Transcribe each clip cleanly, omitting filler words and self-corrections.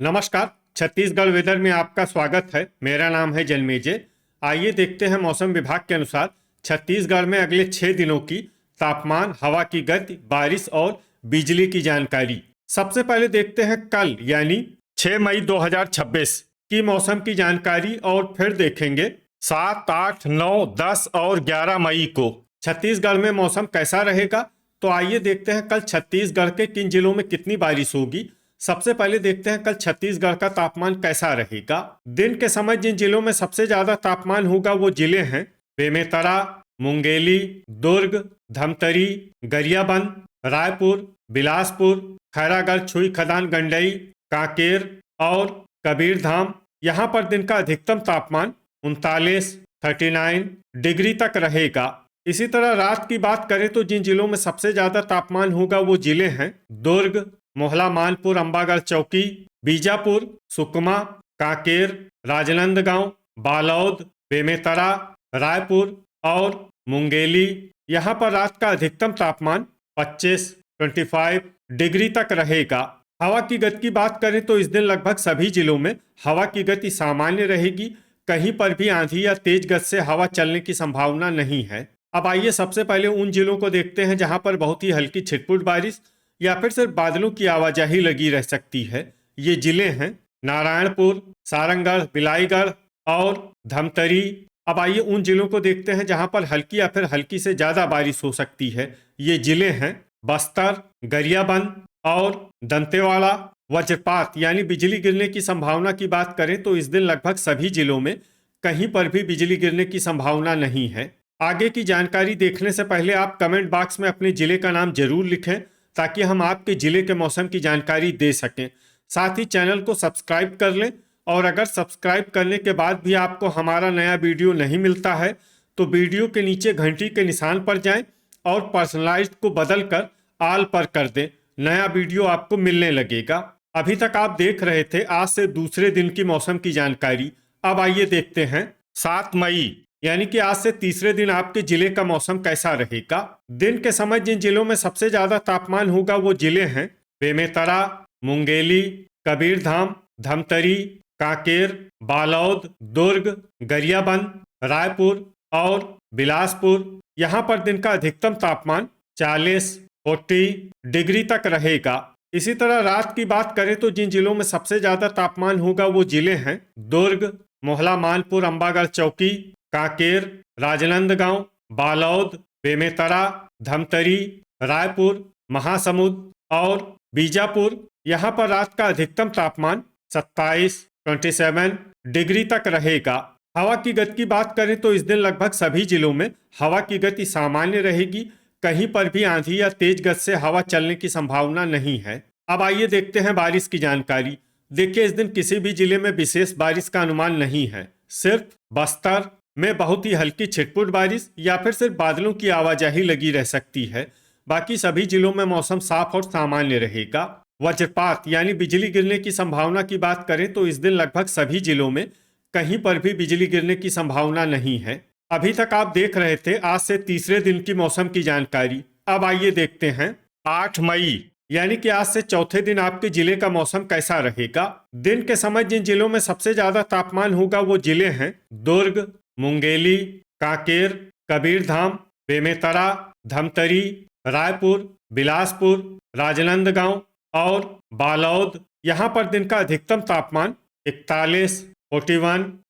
नमस्कार। छत्तीसगढ़ वेदर में आपका स्वागत है। मेरा नाम है जन्मेजय। आइए देखते हैं मौसम विभाग के अनुसार छत्तीसगढ़ में अगले 6 दिनों की तापमान, हवा की गति, बारिश और बिजली की जानकारी। सबसे पहले देखते हैं कल यानी 6 मई 2026 की मौसम की जानकारी और फिर देखेंगे 7, 8, 9, 10 और 11 मई को छत्तीसगढ़ में मौसम कैसा रहेगा। तो आइए देखते हैं कल छत्तीसगढ़ के किन जिलों में कितनी बारिश होगी। सबसे पहले देखते हैं कल छत्तीसगढ़ का तापमान कैसा रहेगा। दिन के समय जिन जिलों में सबसे ज्यादा तापमान होगा वो जिले हैं बेमेतरा, मुंगेली, दुर्ग, धमतरी, गरियाबंद, रायपुर, बिलासपुर, खैरागढ़, छुई खदान, गंडई, कांकेर और कबीरधाम। यहाँ पर दिन का अधिकतम तापमान 39 डिग्री तक रहेगा। इसी तरह रात की बात करें तो जिन जिलों में सबसे ज्यादा तापमान होगा वो जिले हैं दुर्ग, मोहला, मानपुर, अंबागढ़ चौकी, बीजापुर, सुकमा, कांकेर, राजनांदगांव, बालोद, बेमेतरा, रायपुर और मुंगेली। यहाँ पर रात का अधिकतम तापमान 25 डिग्री तक रहेगा। हवा की गति की बात करें तो इस दिन लगभग सभी जिलों में हवा की गति सामान्य रहेगी। कहीं पर भी आंधी या तेज गति से हवा चलने की संभावना नहीं है। अब आइए सबसे पहले उन जिलों को देखते हैं जहां पर बहुत ही हल्की छिटपुट बारिश या फिर सिर्फ बादलों की आवाजाही लगी रह सकती है। ये जिले हैं नारायणपुर, सारंगढ़, बिलाईगढ़ और धमतरी। अब आइए उन जिलों को देखते हैं जहां पर हल्की या फिर हल्की से ज्यादा बारिश हो सकती है। ये जिले हैं बस्तर, गरियाबंद और दंतेवाड़ा। वज्रपात यानी बिजली गिरने की संभावना की बात करें तो इस दिन लगभग सभी जिलों में कहीं पर भी बिजली गिरने की संभावना नहीं है। आगे की जानकारी देखने से पहले आप कमेंट बॉक्स में अपने जिले का नाम जरूर लिखें ताकि हम आपके जिले के मौसम की जानकारी दे सकें। साथ ही चैनल को सब्सक्राइब कर लें और अगर सब्सक्राइब करने के बाद भी आपको हमारा नया वीडियो नहीं मिलता है तो वीडियो के नीचे घंटी के निशान पर जाएं और पर्सनलाइज्ड को बदल कर ऑल पर कर दें। नया वीडियो आपको मिलने लगेगा। अभी तक आप देख रहे थे आज से दूसरे दिन की मौसम की जानकारी। अब आइए देखते हैं 7 मई यानी कि आज से तीसरे दिन आपके जिले का मौसम कैसा रहेगा। दिन के समय जिन जिलों में सबसे ज्यादा तापमान होगा वो जिले हैं बेमेतरा, मुंगेली, कबीरधाम, धमतरी, कांकेर, बालोद, दुर्ग, गरियाबंद, रायपुर और बिलासपुर। यहाँ पर दिन का अधिकतम तापमान 40 डिग्री तक रहेगा। इसी तरह रात की बात करें तो जिन जिलों में सबसे ज्यादा तापमान होगा वो जिले हैं दुर्ग, मोहला, मानपुर, अंबागढ़ चौकी, कांकेर, राजनांदगांव, बालोद, बेमेतरा, धमतरी, रायपुर, महासमुंद और बीजापुर। यहाँ पर रात का अधिकतम तापमान 27 डिग्री तक रहेगा। हवा की गति की बात करें तो इस दिन लगभग सभी जिलों में हवा की गति सामान्य रहेगी। कहीं पर भी आंधी या तेज गति से हवा चलने की संभावना नहीं है। अब आइए देखते हैं बारिश की जानकारी। देखिए इस दिन किसी भी जिले में विशेष बारिश का अनुमान नहीं है। सिर्फ बस्तर में बहुत ही हल्की छिटपुट बारिश या फिर सिर्फ बादलों की आवाजाही लगी रह सकती है। बाकी सभी जिलों में मौसम साफ और सामान्य रहेगा। वज्रपात यानी बिजली गिरने की संभावना की बात करें तो इस दिन लगभग सभी जिलों में कहीं पर भी बिजली गिरने की संभावना नहीं है। अभी तक आप देख रहे थे आज से तीसरे दिन की मौसम की जानकारी। अब आइए देखते हैं 8 मई यानी कि आज से चौथे दिन आपके जिले का मौसम कैसा रहेगा। दिन के समय जिन जिलों में सबसे ज्यादा तापमान होगा वो जिले हैं दुर्ग, मुंगेली, कांकेर, कबीरधाम, बेमेतरा, धमतरी, रायपुर, बिलासपुर, राजनांदगांव और बालोद। यहाँ पर दिन का अधिकतम तापमान 41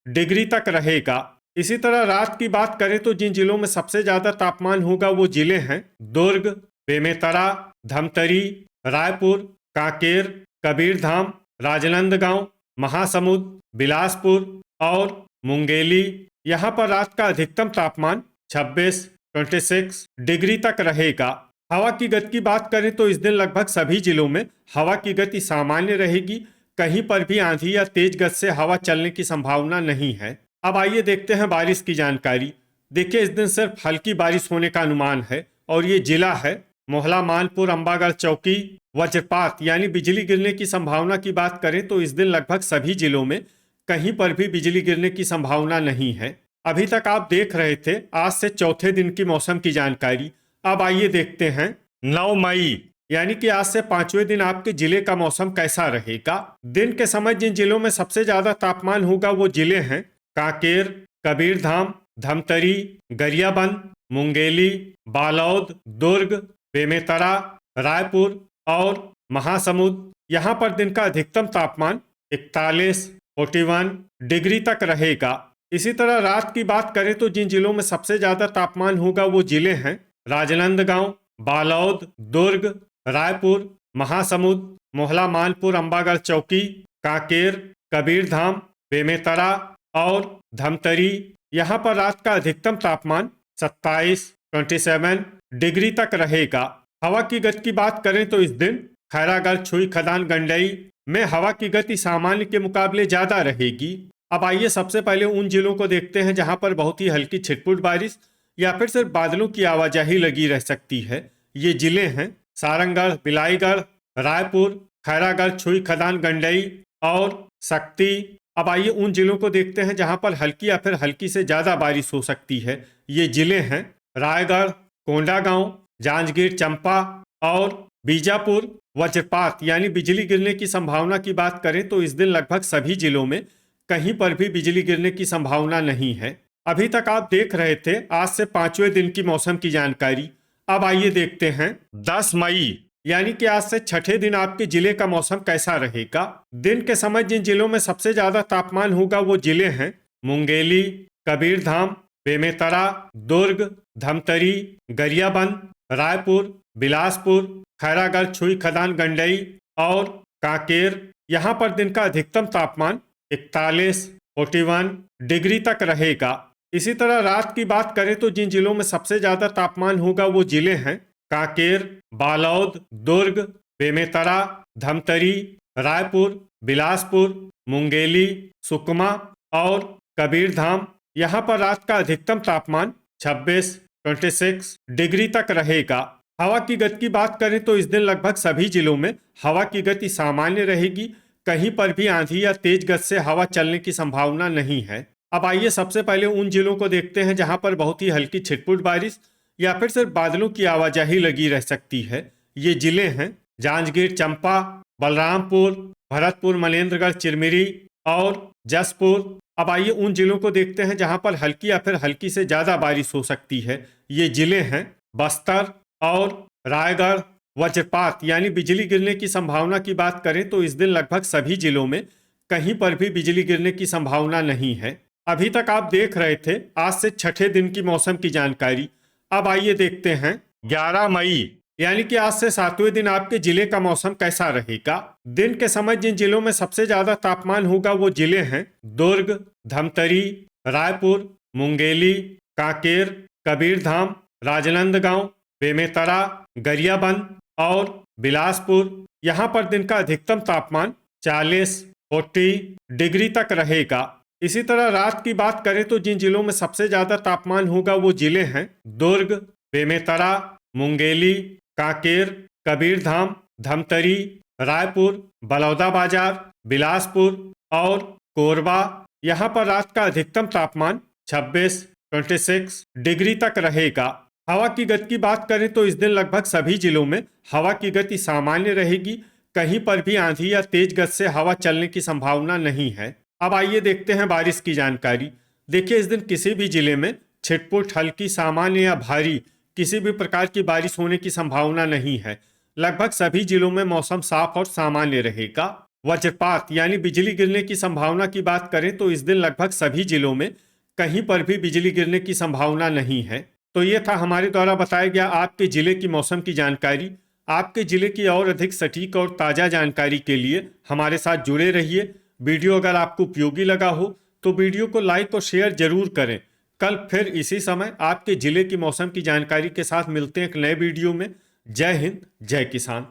डिग्री तक रहेगा। इसी तरह रात की बात करें तो जिन जिलों में सबसे ज्यादा तापमान होगा वो जिले हैं दुर्ग, बेमेतरा, धमतरी, रायपुर, कांकेर, कबीरधाम, राजनांदगांव, महासमुंद, बिलासपुर और मुंगेली। यहाँ पर रात का अधिकतम तापमान 26 डिग्री तक रहेगा। हवा की गति की बात करें तो इस दिन लगभग सभी जिलों में हवा की गति सामान्य रहेगी। कहीं पर भी आंधी या तेज गति से हवा चलने की संभावना नहीं है। अब आइए देखते हैं बारिश की जानकारी। देखिए इस दिन सिर्फ हल्की बारिश होने का अनुमान है और ये जिला है मोहला, मानपुर, अंबागढ़ चौकी। वज्रपात यानी बिजली गिरने की संभावना की बात करें तो इस दिन लगभग सभी जिलों में कहीं पर भी बिजली गिरने की संभावना नहीं है। अभी तक आप देख रहे थे आज से चौथे दिन की मौसम की जानकारी। अब आइए देखते हैं 9 मई यानी कि आज से पांचवें दिन आपके जिले का मौसम कैसा रहेगा। दिन के समय जिन जिलों में सबसे ज्यादा तापमान होगा वो जिले हैं कांकेर, कबीरधाम, धमतरी, गरियाबंद, मुंगेली, बालोद, दुर्ग, बेमेतरा, रायपुर और महासमुंद। यहाँ पर दिन का अधिकतम तापमान 41, 41 डिग्री तक रहेगा। इसी तरह रात की बात करें तो जिन जिलों में सबसे ज्यादा तापमान होगा वो जिले हैं राजनांदगांव, बालोद, दुर्ग, रायपुर, महासमुंद, मोहला मानपुर, अंबागढ़ चौकी, कांकेर, कबीरधाम, बेमेतरा और धमतरी। यहाँ पर रात का अधिकतम तापमान 27, 27 डिग्री तक रहेगा। हवा की गति की बात करें तो इस दिन खैरागढ़, छुई, खदान, गंडई में हवा की गति सामान्य के मुकाबले ज्यादा रहेगी। अब आइए सबसे पहले उन जिलों को देखते हैं जहां पर बहुत ही हल्की छिटपुट बारिश या फिर सिर्फ बादलों की आवाजाही लगी रह सकती है। ये जिले हैं सारंगढ़, बिलाईगढ़, रायपुर, खैरागढ़, छुई, खदान, गंडई और शक्ति। अब आइए उन जिलों को देखते हैं जहां पर हल्की या फिर हल्की से ज्यादा बारिश हो सकती है। ये जिले हैं रायगढ़, कोंडागांव, जांजगीर, चंपा और बीजापुर। वज्रपात यानी बिजली गिरने की संभावना की बात करें तो इस दिन लगभग सभी जिलों में कहीं पर भी बिजली गिरने की संभावना नहीं है। अभी तक आप देख रहे थे आज से पांचवें दिन की मौसम की जानकारी। अब आइए देखते हैं 10 मई यानी कि आज से छठे दिन आपके जिले का मौसम कैसा रहेगा। दिन के समय जिन जिलों में सबसे ज्यादा तापमान होगा वो जिले हैं मुंगेली, कबीरधाम, बेमेतरा, दुर्ग, धमतरी, गरियाबंद, रायपुर, बिलासपुर, खैरागढ़, छुई, खदान, गंडई और कांकेर। यहाँ पर दिन का अधिकतम तापमान 41, 41 डिग्री तक रहेगा। इसी तरह रात की बात करें तो जिन जिलों में सबसे ज्यादा तापमान होगा वो जिले हैं कांकेर, बालोद, दुर्ग, बेमेतरा, धमतरी, रायपुर, बिलासपुर, मुंगेली, सुकमा और कबीरधाम। यहाँ पर रात का अधिकतम तापमान 26, 26 डिग्री तक रहेगा। हवा की गति की बात करें तो इस दिन लगभग सभी जिलों में हवा की गति सामान्य रहेगी। कहीं पर भी आंधी या तेज गति से हवा चलने की संभावना नहीं है। अब आइए सबसे पहले उन जिलों को देखते हैं जहां पर बहुत ही हल्की छिटपुट बारिश या फिर सिर्फ बादलों की आवाजाही लगी रह सकती है। ये जिले हैं जांजगीर, चंपा, बलरामपुर, भरतपुर, मनेन्द्रगढ़, चिरमिरी और जसपुर। अब आइए उन जिलों को देखते हैं जहां पर हल्की या फिर हल्की से ज्यादा बारिश हो सकती है। ये जिले हैं बस्तर और रायगढ़। वज्रपात यानी बिजली गिरने की संभावना की बात करें तो इस दिन लगभग सभी जिलों में कहीं पर भी बिजली गिरने की संभावना नहीं है। अभी तक आप देख रहे थे आज से छठे दिन की मौसम की जानकारी। अब आइए देखते हैं 11 मई यानी कि आज से सातवें दिन आपके जिले का मौसम कैसा रहेगा। दिन के समय जिन जिलों में सबसे ज्यादा तापमान होगा वो जिले हैं दुर्ग, धमतरी, रायपुर, मुंगेली, कांकेर, कबीरधाम, राजनांदगांव, बेमेतरा, गरियाबंद और बिलासपुर। यहाँ पर दिन का अधिकतम तापमान 40, 40 डिग्री तक रहेगा। इसी तरह रात की बात करें तो जिन जिलों में सबसे ज्यादा तापमान होगा वो जिले हैं दुर्ग, बेमेतरा, मुंगेली, कांकेर, कबीरधाम, धमतरी, रायपुर, बलौदाबाजार, बिलासपुर और कोरबा। यहाँ पर रात का अधिकतम तापमान 26, 26 डिग्री तक रहेगा। हवा की गति की बात करें तो इस दिन लगभग सभी जिलों में हवा की गति सामान्य रहेगी। कहीं पर भी आंधी या तेज गति से हवा चलने की संभावना नहीं है। अब आइए देखते हैं बारिश की जानकारी। देखिए इस दिन किसी भी जिले में छिटपुट, हल्की, सामान्य या भारी किसी भी प्रकार की बारिश होने की संभावना नहीं है। लगभग सभी जिलों में मौसम साफ और सामान्य रहेगा। वज्रपात यानी बिजली गिरने की संभावना की बात करें तो इस दिन लगभग सभी जिलों में कहीं पर भी बिजली गिरने की संभावना नहीं है। तो ये था हमारे द्वारा बताया गया आपके जिले की मौसम की जानकारी। आपके जिले की और अधिक सटीक और ताज़ा जानकारी के लिए हमारे साथ जुड़े रहिए। वीडियो अगर आपको उपयोगी लगा हो तो वीडियो को लाइक और शेयर जरूर करें। कल फिर इसी समय आपके जिले की मौसम की जानकारी के साथ मिलते हैं एक नए वीडियो में। जय हिंद, जय किसान।